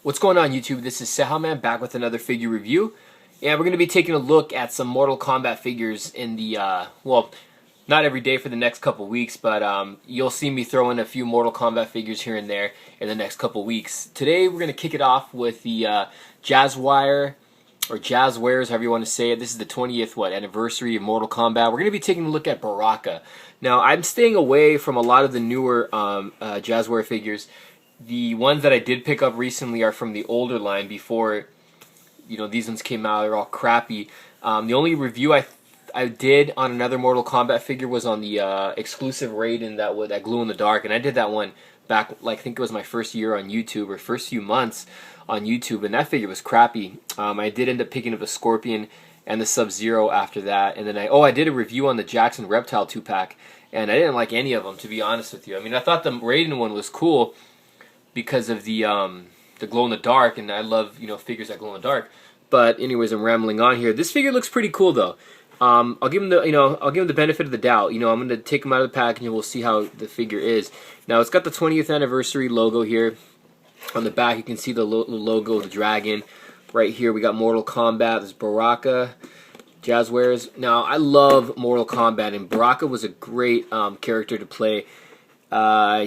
What's going on, YouTube? This is CEJAMAN back with another figure review, and we're going to be taking a look at some Mortal Kombat figures in the, well, not every day for the next couple weeks, but you'll see me throw in a few Mortal Kombat figures here and there in the next couple weeks. Today we're going to kick it off with the Jazzwire, or Jazzwares, however you want to say it. This is the 20th anniversary of Mortal Kombat. We're going to be taking a look at Baraka. Now, I'm staying away from a lot of the newer Jazzware figures. The ones that I did pick up recently are from the older line before, you know, these ones came out. They're all crappy. The only review I did on another Mortal Kombat figure was on the exclusive Raiden that glue in the dark, and I did that one back, like, I think it was my first year on YouTube, or first few months on YouTube, and that figure was crappy. I did end up picking up the Scorpion and the Sub-Zero after that, and then I did a review on the Jackson Reptile 2-pack, and I didn't like any of them, to be honest with you. I mean, I thought the Raiden one was cool because of the glow in the dark, and I love, you know, figures that glow in the dark. But anyways, I'm rambling on here. This figure looks pretty cool though. I'll give him the benefit of the doubt. You know, I'm gonna take him out of the package and we'll see how the figure is. Now it's got the 20th anniversary logo here on the back. You can see the logo of the dragon right here. We got Mortal Kombat. There's Baraka, Jazzwares. Now I love Mortal Kombat, and Baraka was a great character to play. When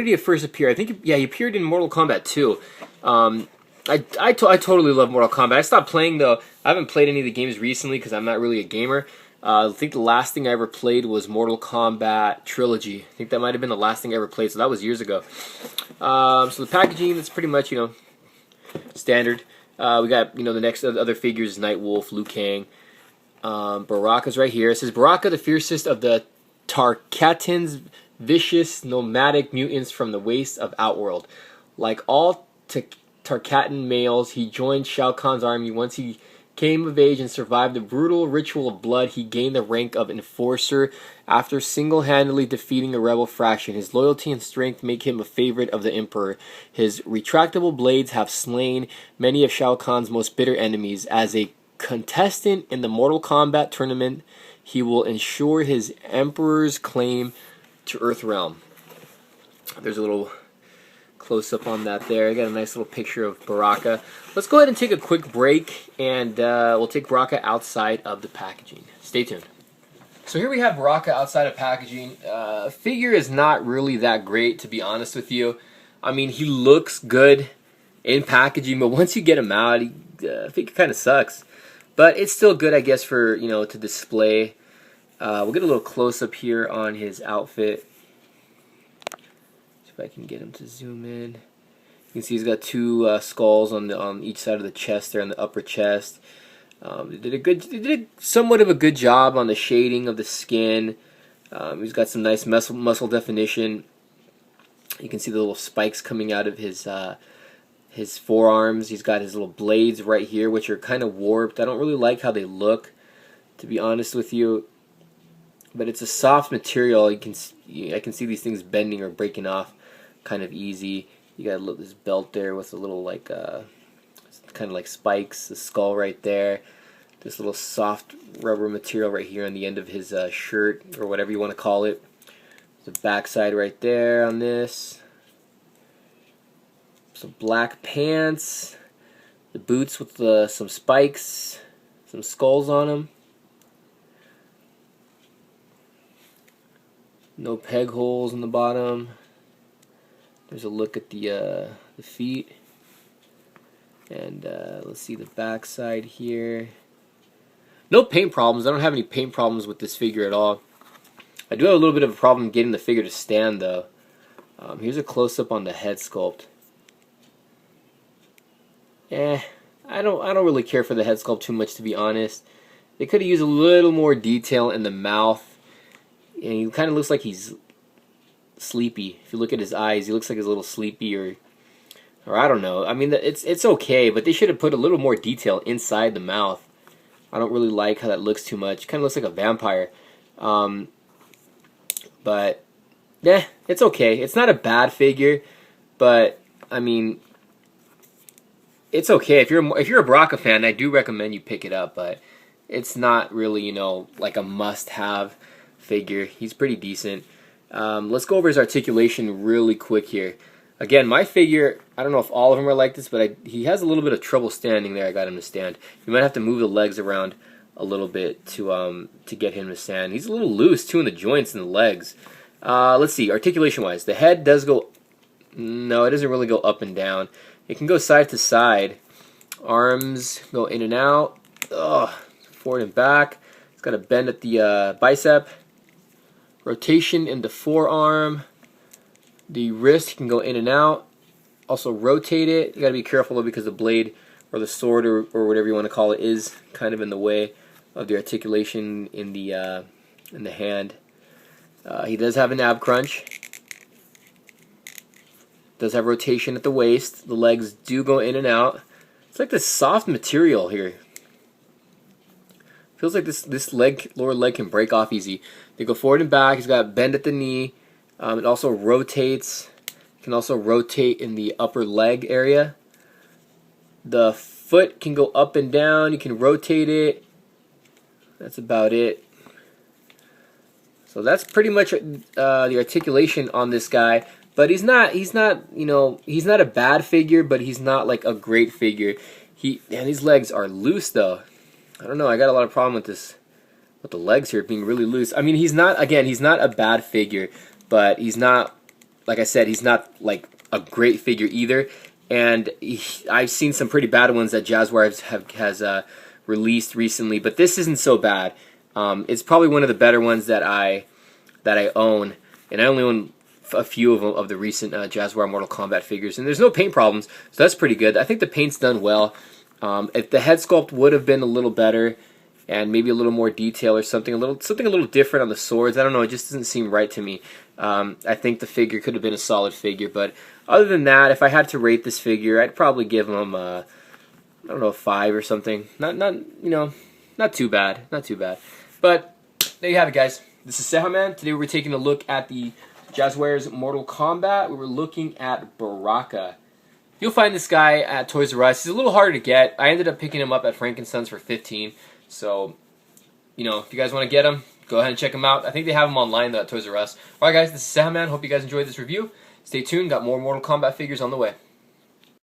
did he first appear? I think, yeah, he appeared in Mortal Kombat 2. I totally love Mortal Kombat. I stopped playing, though. I haven't played any of the games recently because I'm not really a gamer. I think the last thing I ever played was Mortal Kombat Trilogy. I think that might have been the last thing I ever played, so that was years ago. So the packaging, that's pretty much, you know, standard. We got, you know, the next other figures, Nightwolf, Liu Kang. Baraka's right here. It says, Baraka, the fiercest of the Tarkatans, vicious nomadic mutants from the wastes of Outworld. Like all Tarkatan males, he joined Shao Kahn's army. Once he came of age and survived the brutal ritual of blood, he gained the rank of Enforcer after single-handedly defeating a rebel faction. His loyalty and strength make him a favorite of the Emperor. His retractable blades have slain many of Shao Kahn's most bitter enemies. As a contestant in the Mortal Kombat tournament, he will ensure his Emperor's claim to Earthrealm. There's a little close-up on that there. I got a nice little picture of Baraka. Let's go ahead and take a quick break, and we'll take Baraka outside of the packaging. Stay tuned. So here we have Baraka outside of packaging. Figure is not really that great, to be honest with you. I mean, he looks good in packaging, but once you get him out, I think it kind of sucks. But it's still good, I guess, for, you know, to display. We'll get a little close-up here on his outfit. See if I can get him to zoom in. You can see he's got two skulls on each side of the chest there, on the upper chest. They did somewhat of a good job on the shading of the skin. He's got some nice muscle definition. You can see the little spikes coming out of his forearms. He's got his little blades right here, which are kind of warped. I don't really like how they look, to be honest with you. But it's a soft material. I can see these things bending or breaking off kind of easy. You got this belt there with a little, like, kind of like spikes. The skull right there. This little soft rubber material right here on the end of his shirt, or whatever you want to call it. The backside right there on this. Some black pants. The boots with some spikes. Some skulls on them. No peg holes in the bottom. There's a look at the feet. And let's see the back side here. No paint problems. I don't have any paint problems with this figure at all. I do have a little bit of a problem getting the figure to stand, though. Here's a close-up on the head sculpt. I don't really care for the head sculpt too much, to be honest. They could have used a little more detail in the mouth. And he kind of looks like he's sleepy. If you look at his eyes, he looks like he's a little sleepy, or I don't know. I mean, it's okay, but they should have put a little more detail inside the mouth. I don't really like how that looks too much. Kind of looks like a vampire. But yeah, it's okay. It's not a bad figure, but I mean, it's okay. If you're a Baraka fan, I do recommend you pick it up, but it's not really, you know, like a must-have figure. He's pretty decent. Let's go over his articulation really quick here. Again, my figure, I don't know if all of them are like this, but he has a little bit of trouble standing there. I got him to stand. You might have to move the legs around a little bit to get him to stand. He's a little loose too in the joints and the legs. Let's see, articulation-wise, the head does go. No, it doesn't really go up and down. It can go side to side. Arms go in and out. Ugh, forward and back. It's got a bend at the bicep. Rotation in the forearm. The wrist can go in and out. Also rotate it. You got to be careful though because the blade or the sword or whatever you want to call it is kind of in the way of the articulation in the hand. He does have an ab crunch. Does have rotation at the waist. The legs do go in and out. It's like this soft material here. Feels like this lower leg can break off easy. They go forward and back. He's got a bend at the knee. It also rotates. Can also rotate in the upper leg area. The foot can go up and down. You can rotate it. That's about it. So that's pretty much the articulation on this guy. But he's not a bad figure, but he's not like a great figure. Man, these legs are loose though. I don't know. I got a lot of problem with this, with the legs here being really loose. I mean, he's not a bad figure, but he's not, like I said, he's not like a great figure either. And I've seen some pretty bad ones that Jazzware has released recently, but this isn't so bad. It's probably one of the better ones that I own, and I only own a few of them, of the recent Jazzware Mortal Kombat figures, and there's no paint problems, so that's pretty good. I think the paint's done well. If the head sculpt would have been a little better, and maybe a little more detail or something a little different on the swords, I don't know, it just doesn't seem right to me. I think the figure could have been a solid figure, but other than that, if I had to rate this figure, I'd probably give him I don't know, a 5 or something. Not too bad, not too bad. But there you have it, guys. This is CEJAMAN. Today we were taking a look at the Jazzware's Mortal Kombat. We were looking at Baraka. You'll find this guy at Toys R Us. He's a little harder to get. I ended up picking him up at Frankenstein's for $15. So, if you guys want to get him, go ahead and check him out. I think they have him online though at Toys R Us. Alright guys, this is CEJAMAN. Hope you guys enjoyed this review. Stay tuned. Got more Mortal Kombat figures on the way.